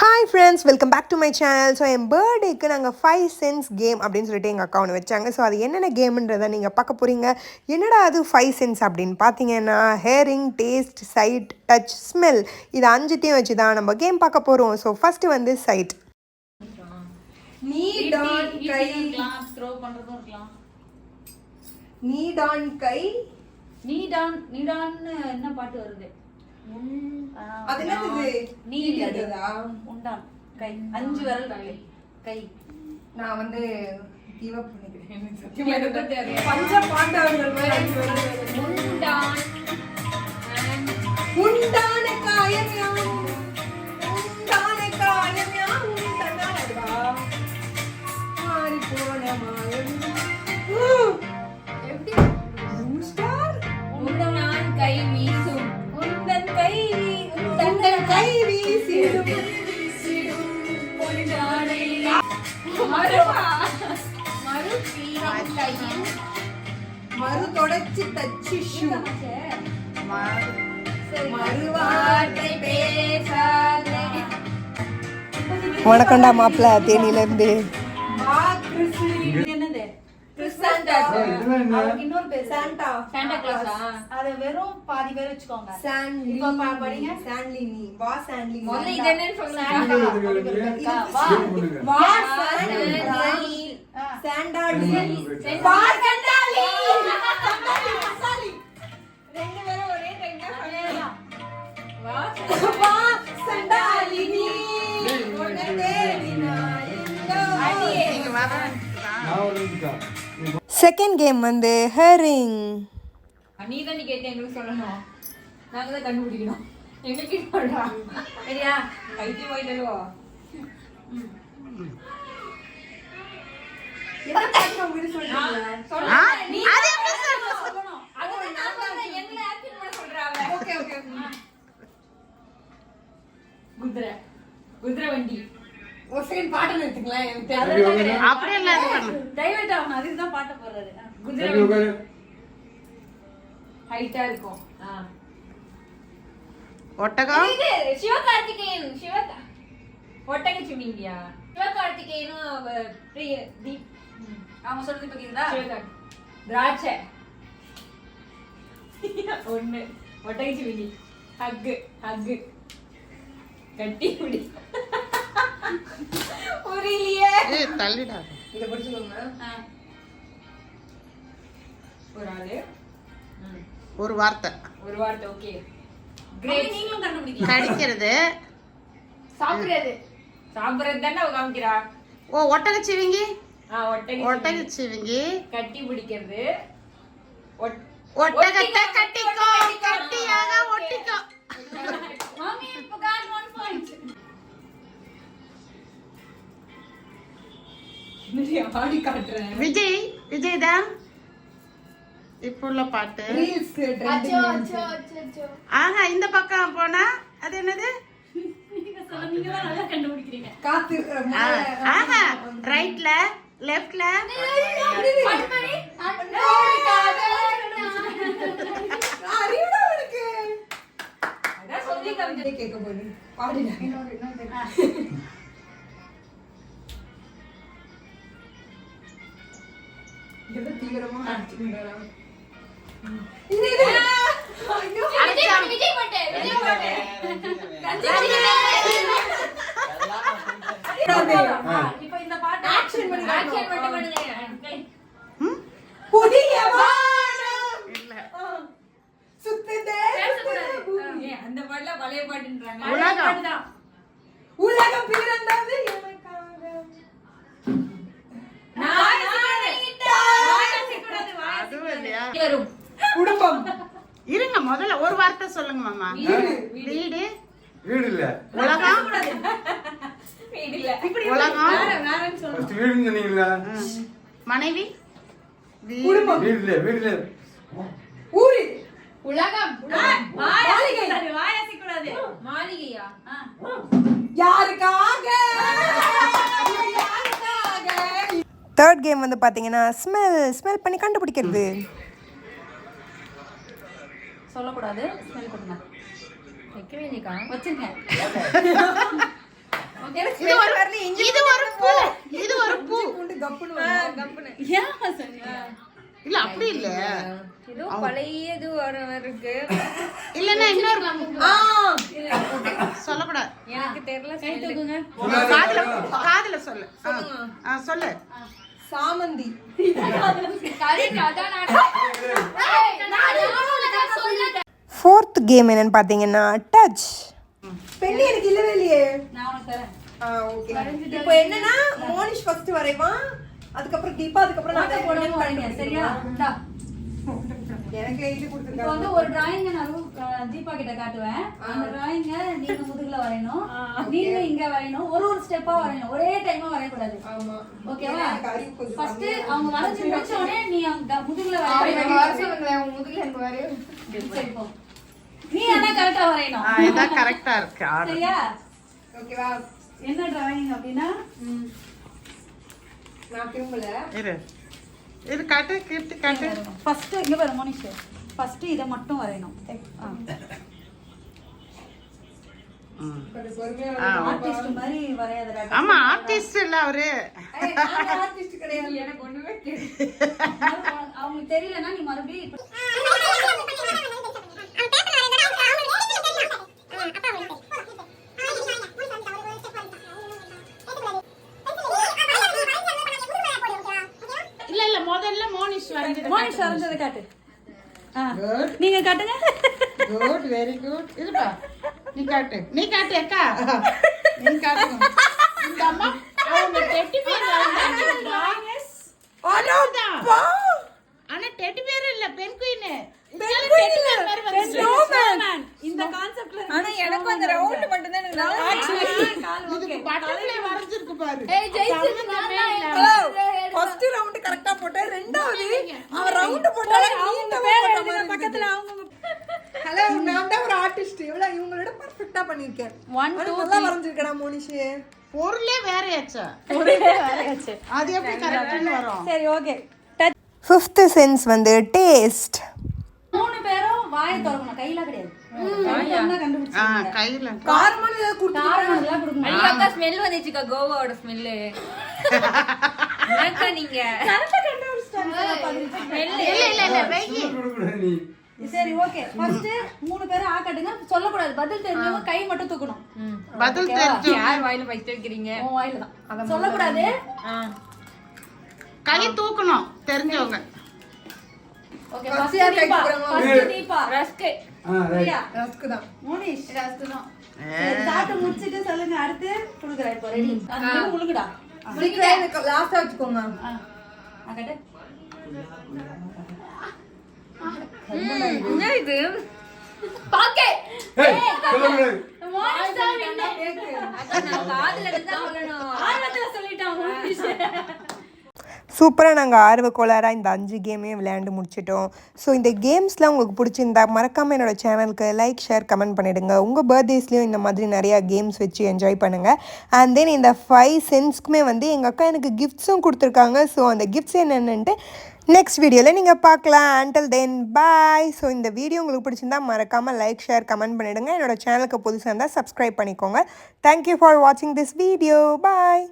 Hi friends, welcome back to my channel. So என் பர்த்டேக்கு நாங்கள் 5 cents கேம் அப்படின்னு சொல்லிட்டு எங்கள் அக்கா ஒன்று வச்சாங்க. ஸோ அது என்னென்ன கேமுன்றதை நீங்கள் பார்க்க போகிறீங்க. என்னடா அது 5 cents அப்படின்னு பார்த்தீங்கன்னா, hearing, taste, sight, touch, smell, இது 5த்தையும் வச்சு தான் நம்ம கேம் பார்க்க போகிறோம். ஸோ ஃபஸ்ட்டு வந்து சைட். நீட் ஆன் கை த்ரோ பண்றதும் இருக்கலாம். நீட் ஆன் கை நீடான் என்ன பாட்டு வருது? அது என்னது? நீட் அதுதா உண்டான் கை 5 விரல் கை. நான் வந்து கிவ் அப் பண்ணிக்கிறேன். சத்தியமா எனக்கு தெரியாது. பஞ்ச பாண்டவர்கள் மாதிரி 5 விரல். உண்டான காயம் யாவும் உண்டான காயம் யாவும் தன்னாலடா மாறி போன மாயம். எப்படி? பூஸ்டர் உண்டான் கை வீசும் உந்தன் கை கை வீசிடும் பொன்றாடை மறுவா கையில் மறு தொடச்சி தச்சி ஷூ மறுவார்த்தை பேசாதே. வணக்கம்டா மாப்பிள்ள, தேனியில இருந்து. என்னது? கிறிஸ்டாண்டா. அவருக்கு இன்னொரு பேர் சாண்டா. சாண்டா கிளாஸா? அத வெறும் பாதி பேர் வச்சுக்கோங்க. இப்போ படிங்க. சாண்ட்லினி வா சாண்ட்லினி. முதல்ல இது என்னன்னு சொல்லுங்க. வா சாண்ட்லினி. சாண்டாலி. வா சாண்டாலி. ரெண்டு பேரும் ஒரே டைம்ல சொல்லலாம். வா சாண்டாலினி. உன்னை தேடினா எங்கோ. நீங்க வாங்க. செகண்ட் கேம் வந்து ஹேரிங். நீ தான் கேட்ட எங்களுக்கு சொல்லணும். நாங்க தான் கண்டுபிடிக்கணும். எங்களுக்கு சொல்றா. சரியா? கைட்டி போயிட்டலோ. என்ன பாட்டு உங்களுக்கு சொல்றீங்க? நீ அது எப்படி சொல்லணும்? அது நான் சொல்றேன். எங்களை ஆக்சன் பண்ண சொல்றாங்க. Okay okay. குதிரை வண்டி. ஒரு செகண்ட் பாட்டு நிறுத்துங்களேன். எனக்கு தெரியல. அப்படியே எல்லாம் இது பண்ணு. டைவர்ட் ஆகணும். அதுக்கு தான் பாட்டு போடுறது. குதிரை வண்டி ஹைட்டா இருக்கும். ஒட்டகம். இது சிவகார்த்திகேயன். ஒட்டகச்சிவிங்கியா? சிவகார்த்திகேயனும் தீப் அவங்க சொல்றது பக்கீங்களா? திராட்சை ஒண்ணு. ஒட்டகச்சிவிங்கி. ஹக்கு கட்டி முடி. புரியலையே. ஏய் தள்ளிடா. இத படிச்சுக்கோங்க. ஒரு ஆளு ஒரு வார்த்தை. ஓகே. கிரேட். நீங்களும் கண்டுபிடிக்கலாம். கடிக்கிறது. சாப்பிடுறது தானே அவ காமிக்கிறா. ஓ ஒட்டகச்சிவிங்கி. ஒட்டகச்சிவிங்கி. ஒட்டகச்சிவிங்கி. கட்டி பிடிக்கிறது. ஒட்டகத்தை கட்டிக்கோ. கட்டியாக ஒட்டிக்கோ. மாமி இப்ப கால் 1 பாயிண்ட். நீ ஆடி காட்றேன். விஜய் தான் இப்போ உள்ள பாட்டு. Reels trending. ஆஹா இந்த பக்கம் போனா அது என்னது? நீங்க தான் நல்லா கண்டுபிடிக்கிறீங்க. காத்து ஆஹா ரைட்ல லெஃப்ட்ல. அறிவுடா உனக்கு. அதான் சொல்லி காமிச்சே. கேட்க போறீங்க. பாடினா. இது தீவிரமா அடிச்சுங்கறா. இது விஜய் பாட்டு. இப்போ இந்த பாட்டு ஆக்ஷன் பண்ணுங்க. இல்ல சுத்துதே அந்த பாட்டுல பழைய பாட்டுன்றாங்க. உலகம் பிறந்தது எனக்காக. அதுவும் இல்லையா? குடும்பம். இருங்க முதல்ல ஒரு வார்த்தை சொல்லுங்க மாமா. வீடு. வீடு இல்ல. உலகம். வீடு இல்ல. உலகம். வேறன்னு சொல்லுங்க. ஃபர்ஸ்ட் வீடுன்னு சொன்னீங்களா? மனைவி. குடும்பம். வீடு இல்ல. ஊரு. உலகம். மாளிகை. வாயாசி கூடாது. மாளிகையா? யாருக்காக? தேர்ட் கேம் வந்து பாத்தீங்கன்னா ஸ்மெல் பண்ணி கண்டுபிடிக்கிறது. சொல்லக்கூடாது. ஸ்மெல் பண்ணுங்க. வைக்கவே இல்லையா? வச்சிருங்க. ஏதோ பழைய இது வர இருக்கு. இல்லன்னா இன்னொரு சொல்லக்கூடாது. எனக்கு தெரியல. காதுல சொல்லு. சொல்லு. சாமந்தி. ஃபோர்த் கேம் என்னன்னு பார்த்தீங்கன்னா டச். பெண்ணி எனக்கு இல்லவே இல்லையே. நான் உனக்கு தரேன். ஓகே. இப்போ என்னன்னா மோனிஷ் ஃபர்ஸ்ட் வரைவான், அதுக்கப்புறம் தீபா, அதுக்கப்புறம் நான் போடணும் வரீங்க. சரியா? இந்தா. எனக்கு இது இப்போ கொடுத்துருக்காங்க. வந்து ஒரு டிராயிங்க நான் தீபா கிட்ட காட்டுவேன். அந்த டிராயிங்க நீங்க முதுகுல வரையணும், நீங்க இங்க வரையணும், ஒரு ஸ்டெப்பா வரையணும், ஒரே டைமா வரையக்கூடாது. ஆமா. ஓகேவா? எனக்கு அறிவு கொஞ்சம் ஃபர்ஸ்ட் அவங்க வரைஞ்சு முடிச்ச உடனே நீ அவங்க முதுகுல வரையணும். முதுகுல எனக்கு வரைய. சரி போ. நீ ஆனா கரெக்டா வரையணும். இதான் கரெக்டா இருக்கு. சரியா? ஓகேவா? என்ன டிராயிங் அப்படின்னா நான் திரும்பல. இது காட்டு, கீர்த்தி காட்டு. ஃபர்ஸ்ட் இங்க பாரு மோனிஷ். ஃபர்ஸ்ட் இத மட்டும் வரையணும். கொஞ்சம் பொறுமையா ஆர்டிஸ்ட் மாதிரி வரையாதடா. ஆமா, ஆர்டிஸ்ட் இல்ல அவரு. ஆர்டிஸ்ட் கிடையாது. எனக்கு ஒண்ணுமே தெரியல. அவங்களுக்கு தெரியலன்னா நீ மறுபடியும் இல்ல முதல்ல மோனிஷ் வரைஞ்சது. மோனிஷ் வரைஞ்சதை காட்டு. நீங்க காட்டுங்க. Good, very good. இருப்பா, நீ காட்டு அக்கா. நீ காட்டுங்க. இந்த அம்மா அவங்க டெட்டி பேர் வரைஞ்சாங்க. ஆனா டெட்டி பேர் இல்ல, பென் குயின். இந்த கான்செப்ட்ல ஆனா எனக்கு அந்த ரவுண்ட் மட்டும் தான் இதுக்கு பட்டன்ல வரைஞ்சிருக்கு பாரு. ஃபர்ஸ்ட் ரவுண்ட் கரெக்ட்டா போட்டேன், ரெண்டாவது அவன் ரவுண்ட் போட்டால நீண்ட போட்ட பக்கத்துல அவங்க. ஹலோ, நான் தான் ஒரு ஆர்டிஸ்ட். இவ்வளவு இவங்களோட பெர்ஃபெக்ட்டா பண்ணிருக்கேன். 1 2 நல்லா வரைஞ்சிருக்கடா மோனிஷ். பொருளே வேறயாச்சா? அது எப்படி கரெக்ட்னு வரும்? சரி ஓகே. ஃபிஃப்த் சென்ஸ் வந்து டேஸ்ட். மூணு பேரும் வாயை திறக்கணும், கையில கிடையாது. கையில கண்டுபிடிச்சீங்க. கையில காரமான ஏதாவது காரணம் எல்லாம் கொடுக்கணும். அக்கா ஸ்மெல் வந்துச்சுக்கா, கோவாவோட ஸ்மெல். அக்கா நீங்க கரெக்ட்டா கண்டுபிடிச்சிட்டாங்க. இல்ல வெயி. நீ சரி ஓகே. ஃபர்ஸ்ட் மூணு பேரும் ஆ காட்டுங்க. சொல்லக்கூடாது, பதில் தெரிஞ்சவங்க கை மட்டும் தூக்கணும். பதில் தெரிஞ்சு யார் வாயில வைத்து வைக்கிறீங்க? உன் வாயில தான். சொல்லக்கூடாது. கை தூக்கணும் தெரிஞ்சவங்க. ஓகே. ஃபர்ஸ்ட் தீபா. ரஸ்க். சரியா? ரஸ்க் தான். மோனிஷ் ரஸ்க் தான். சரி, சாப்பிட்டு முடிச்சிட்டு சொல்லுங்க. அடுத்து குடுக்குறேன். இப்போ ரெடி. அது முழுங்குடா. சீக்கிரம் எனக்கு லாஸ்டா வச்சுக்கோங்க. அக்கட்ட. என்ன இது? பாக்கே. சொல்லக்கூடாது. மோனிஷ் தான் வின்னர். அக்கா நான் காதுல இருந்து தான் சொல்லணும். ஆர்வத்துல சொல்லிட்டான் மோனிஷ். சூப்பராக நாங்கள் ஆர்வக்கோளாராக இந்த 5 கேமையும் விளையாண்டு முடிச்சிட்டோம். ஸோ இந்த கேம்ஸ்லாம் உங்களுக்கு பிடிச்சிருந்தா மறக்காமல் என்னோடய சேனலுக்கு லைக், ஷேர், கமெண்ட் பண்ணிவிடுங்க. உங்கள் பர்த்டேஸ்லேயும் இந்த மாதிரி நிறையா கேம்ஸ் வச்சு என்ஜாய் பண்ணுங்கள். அண்ட் தென் இந்த 5 சென்ஸ்க்குமே வந்து எங்கள் அக்கா எனக்கு கிஃப்ட்ஸும் கொடுத்துருக்காங்க. ஸோ அந்த கிஃப்ட்ஸ் என்னென்னுட்டு நெக்ஸ்ட் வீடியோவில் நீங்கள் பார்க்கலாம். அண்டில் தென் பாய். ஸோ இந்த வீடியோ உங்களுக்கு பிடிச்சிருந்தா மறக்காமல் லைக், ஷேர், கமெண்ட் பண்ணிவிடுங்க. என்னோடய சேனலுக்கு புதுசாக இருந்தால் சப்ஸ்கிரைப் பண்ணிக்கோங்க. தேங்க்யூ ஃபார் வாட்சிங் திஸ் வீடியோ. பாய்.